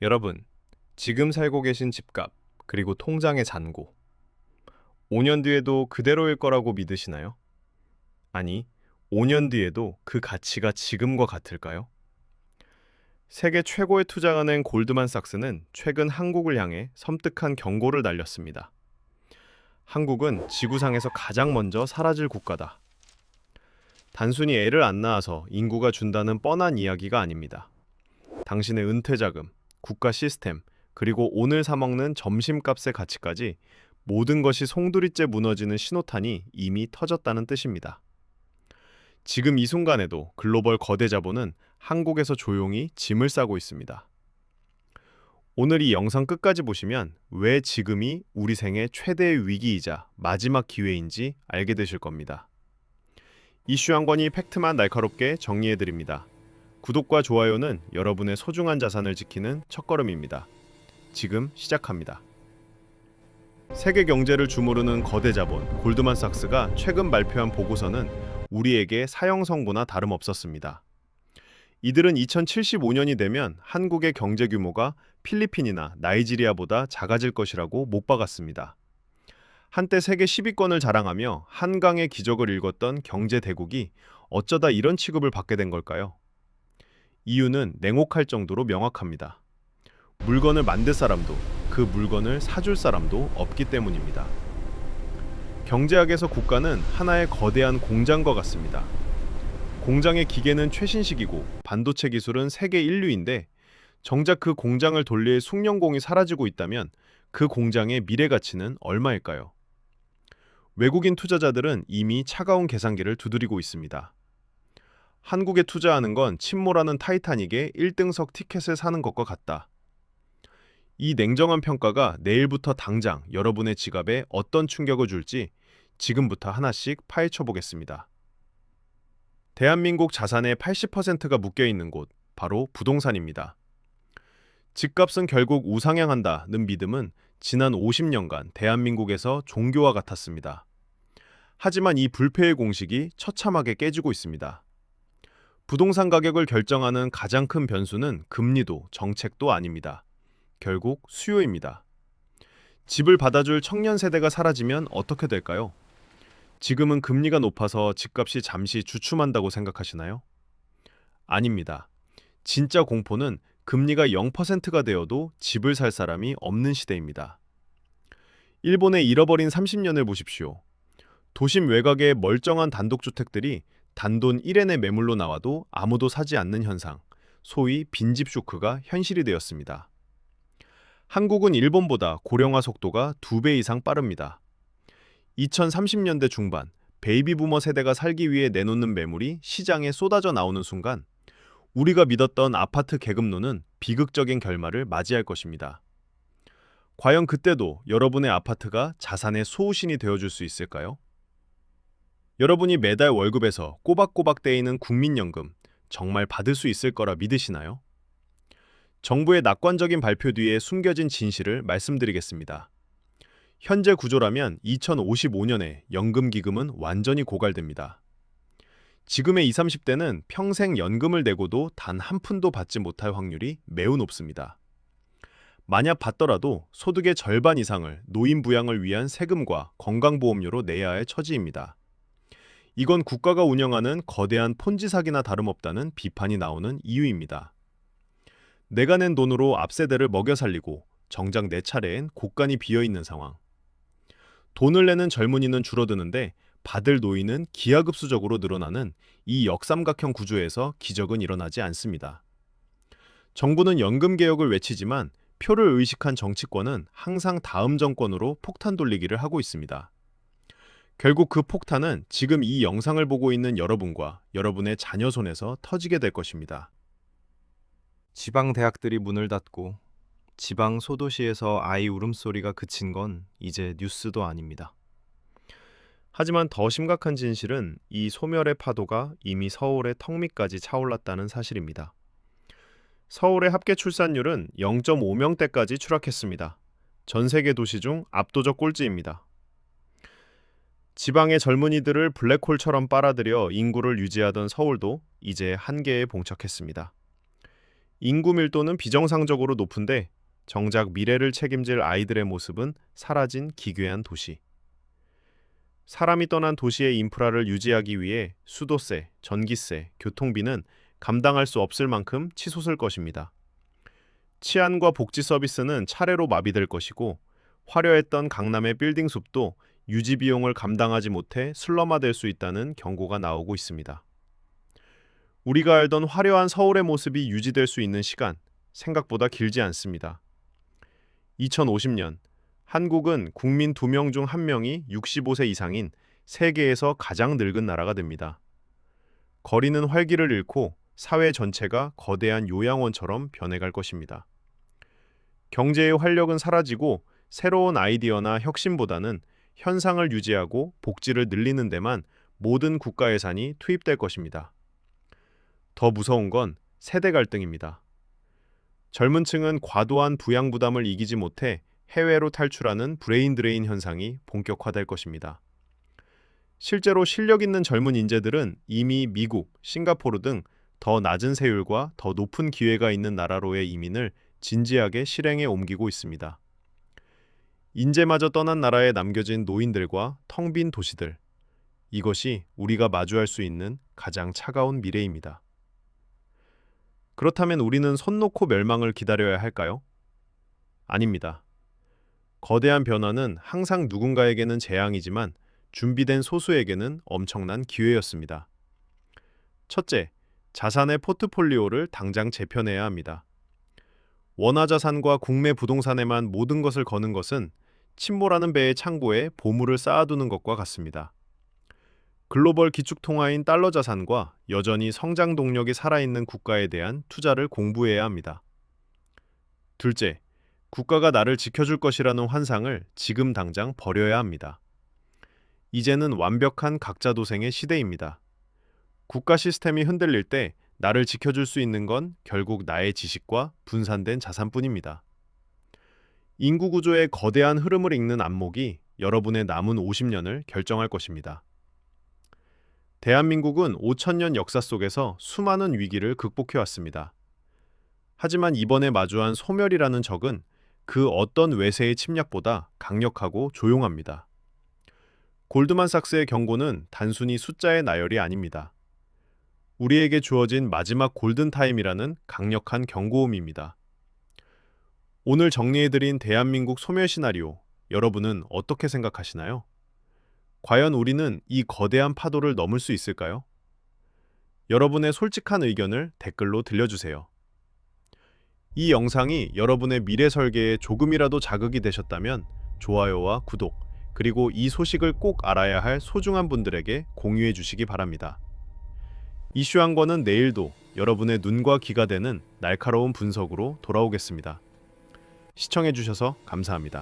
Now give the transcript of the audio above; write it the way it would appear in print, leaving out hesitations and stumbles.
여러분, 지금 살고 계신 집값, 그리고 통장의 잔고, 5년 뒤에도 그대로일 거라고 믿으시나요? 아니, 5년 뒤에도 그 가치가 지금과 같을까요? 세계 최고의 투자은행 골드만삭스는 최근 한국을 향해 섬뜩한 경고를 날렸습니다. 한국은 지구상에서 가장 먼저 사라질 국가다. 단순히 애를 안 낳아서 인구가 준다는 뻔한 이야기가 아닙니다. 당신의 은퇴 자금, 국가 시스템, 그리고 오늘 사 먹는 점심값의 가치까지 모든 것이 송두리째 무너지는 신호탄이 이미 터졌다는 뜻입니다. 지금 이 순간에도 글로벌 거대 자본은 한국에서 조용히 짐을 싸고 있습니다. 오늘 이 영상 끝까지 보시면 왜 지금이 우리 생애 최대의 위기이자 마지막 기회인지 알게 되실 겁니다. 이슈 한 권이 팩트만 날카롭게 정리해드립니다. 구독과 좋아요는 여러분의 소중한 자산을 지키는 첫걸음입니다. 지금 시작합니다. 세계 경제를 주무르는 거대 자본 골드만삭스가 최근 발표한 보고서는 우리에게 사형선고나 다름없었습니다. 이들은 2075년이 되면 한국의 경제 규모가 필리핀이나 나이지리아보다 작아질 것이라고 못 박았습니다. 한때 세계 10위권을 자랑하며 한강의 기적을 일궜던 경제 대국이 어쩌다 이런 취급을 받게 된 걸까요? 이유는 냉혹할 정도로 명확합니다. 물건을 만들 사람도 그 물건을 사줄 사람도 없기 때문입니다. 경제학에서 국가는 하나의 거대한 공장과 같습니다. 공장의 기계는 최신식이고 반도체 기술은 세계 인류인데 정작 그 공장을 돌릴 숙련공이 사라지고 있다면 그 공장의 미래 가치는 얼마일까요? 외국인 투자자들은 이미 차가운 계산기를 두드리고 있습니다. 한국에 투자하는 건 침몰하는 타이타닉의 1등석 티켓을 사는 것과 같다. 이 냉정한 평가가 내일부터 당장 여러분의 지갑에 어떤 충격을 줄지 지금부터 하나씩 파헤쳐 보겠습니다. 대한민국 자산의 80%가 묶여 있는 곳, 바로 부동산입니다. 집값은 결국 우상향한다는 믿음은 지난 50년간 대한민국에서 종교와 같았습니다. 하지만 이 불패의 공식이 처참하게 깨지고 있습니다. 부동산 가격을 결정하는 가장 큰 변수는 금리도 정책도 아닙니다. 결국 수요입니다. 집을 받아줄 청년 세대가 사라지면 어떻게 될까요? 지금은 금리가 높아서 집값이 잠시 주춤한다고 생각하시나요? 아닙니다. 진짜 공포는 금리가 0%가 되어도 집을 살 사람이 없는 시대입니다. 일본의 잃어버린 30년을 보십시오. 도심 외곽의 멀쩡한 단독주택들이 단돈 1엔의 매물로 나와도 아무도 사지 않는 현상, 소위 빈집 쇼크가 현실이 되었습니다. 한국은 일본보다 고령화 속도가 2배 이상 빠릅니다. 2030년대 중반, 베이비 부머 세대가 살기 위해 내놓는 매물이 시장에 쏟아져 나오는 순간 우리가 믿었던 아파트 계급론은 비극적인 결말을 맞이할 것입니다. 과연 그때도 여러분의 아파트가 자산의 소우신이 되어줄 수 있을까요? 여러분이 매달 월급에서 꼬박꼬박 떼이는 국민연금 정말 받을 수 있을 거라 믿으시나요? 정부의 낙관적인 발표 뒤에 숨겨진 진실을 말씀드리겠습니다. 현재 구조라면 2055년에 연금기금은 완전히 고갈됩니다. 지금의 20, 30대는 평생 연금을 내고도 단 한 푼도 받지 못할 확률이 매우 높습니다. 만약 받더라도 소득의 절반 이상을 노인 부양을 위한 세금과 건강보험료로 내야 할 처지입니다. 이건 국가가 운영하는 거대한 폰지 사기나 다름없다는 비판이 나오는 이유입니다. 내가 낸 돈으로 앞세대를 먹여 살리고 정작 내 차례엔 곳간이 비어있는 상황. 돈을 내는 젊은이는 줄어드는데 받을 노인은 기하급수적으로 늘어나는 이 역삼각형 구조에서 기적은 일어나지 않습니다. 정부는 연금개혁을 외치지만 표를 의식한 정치권은 항상 다음 정권으로 폭탄 돌리기를 하고 있습니다. 결국 그 폭탄은 지금 이 영상을 보고 있는 여러분과 여러분의 자녀 손에서 터지게 될 것입니다. 지방 대학들이 문을 닫고 지방 소도시에서 아이 울음소리가 그친 건 이제 뉴스도 아닙니다. 하지만 더 심각한 진실은 이 소멸의 파도가 이미 서울의 턱 밑까지 차올랐다는 사실입니다. 서울의 합계 출산율은 0.5명대까지 추락했습니다. 전 세계 도시 중 압도적 꼴찌입니다. 지방의 젊은이들을 블랙홀처럼 빨아들여 인구를 유지하던 서울도 이제 한계에 봉착했습니다. 인구 밀도는 비정상적으로 높은데 정작 미래를 책임질 아이들의 모습은 사라진 기괴한 도시. 사람이 떠난 도시의 인프라를 유지하기 위해 수도세, 전기세, 교통비는 감당할 수 없을 만큼 치솟을 것입니다. 치안과 복지 서비스는 차례로 마비될 것이고 화려했던 강남의 빌딩 숲도 유지 비용을 감당하지 못해 슬럼화될 수 있다는 경고가 나오고 있습니다. 우리가 알던 화려한 서울의 모습이 유지될 수 있는 시간, 생각보다 길지 않습니다. 2050년, 한국은 국민 2명 중 1명이 65세 이상인 세계에서 가장 늙은 나라가 됩니다. 거리는 활기를 잃고 사회 전체가 거대한 요양원처럼 변해갈 것입니다. 경제의 활력은 사라지고 새로운 아이디어나 혁신보다는 현상을 유지하고 복지를 늘리는 데만 모든 국가 예산이 투입될 것입니다. 더 무서운 건 세대 갈등입니다. 젊은 층은 과도한 부양 부담을 이기지 못해 해외로 탈출하는 브레인 드레인 현상이 본격화될 것입니다. 실제로 실력 있는 젊은 인재들은 이미 미국, 싱가포르 등 더 낮은 세율과 더 높은 기회가 있는 나라로의 이민을 진지하게 실행에 옮기고 있습니다. 인재마저 떠난 나라에 남겨진 노인들과 텅 빈 도시들. 이것이 우리가 마주할 수 있는 가장 차가운 미래입니다. 그렇다면 우리는 손 놓고 멸망을 기다려야 할까요? 아닙니다. 거대한 변화는 항상 누군가에게는 재앙이지만 준비된 소수에게는 엄청난 기회였습니다. 첫째, 자산의 포트폴리오를 당장 재편해야 합니다. 원화자산과 국내 부동산에만 모든 것을 거는 것은 침몰하는 배의 창고에 보물을 쌓아두는 것과 같습니다. 글로벌 기축통화인 달러 자산과 여전히 성장 동력이 살아있는 국가에 대한 투자를 공부해야 합니다. 둘째, 국가가 나를 지켜줄 것이라는 환상을 지금 당장 버려야 합니다. 이제는 완벽한 각자 도생의 시대입니다. 국가 시스템이 흔들릴 때 나를 지켜줄 수 있는 건 결국 나의 지식과 분산된 자산뿐입니다. 인구 구조의 거대한 흐름을 읽는 안목이 여러분의 남은 50년을 결정할 것입니다. 대한민국은 5천년 역사 속에서 수많은 위기를 극복해왔습니다. 하지만 이번에 마주한 소멸이라는 적은 그 어떤 외세의 침략보다 강력하고 조용합니다. 골드만삭스의 경고는 단순히 숫자의 나열이 아닙니다. 우리에게 주어진 마지막 골든타임이라는 강력한 경고음입니다. 오늘 정리해드린 대한민국 소멸 시나리오, 여러분은 어떻게 생각하시나요? 과연 우리는 이 거대한 파도를 넘을 수 있을까요? 여러분의 솔직한 의견을 댓글로 들려주세요. 이 영상이 여러분의 미래 설계에 조금이라도 자극이 되셨다면 좋아요와 구독, 그리고 이 소식을 꼭 알아야 할 소중한 분들에게 공유해 주시기 바랍니다. 이슈 한 권은 내일도 여러분의 눈과 귀가 되는 날카로운 분석으로 돌아오겠습니다. 시청해 주셔서 감사합니다.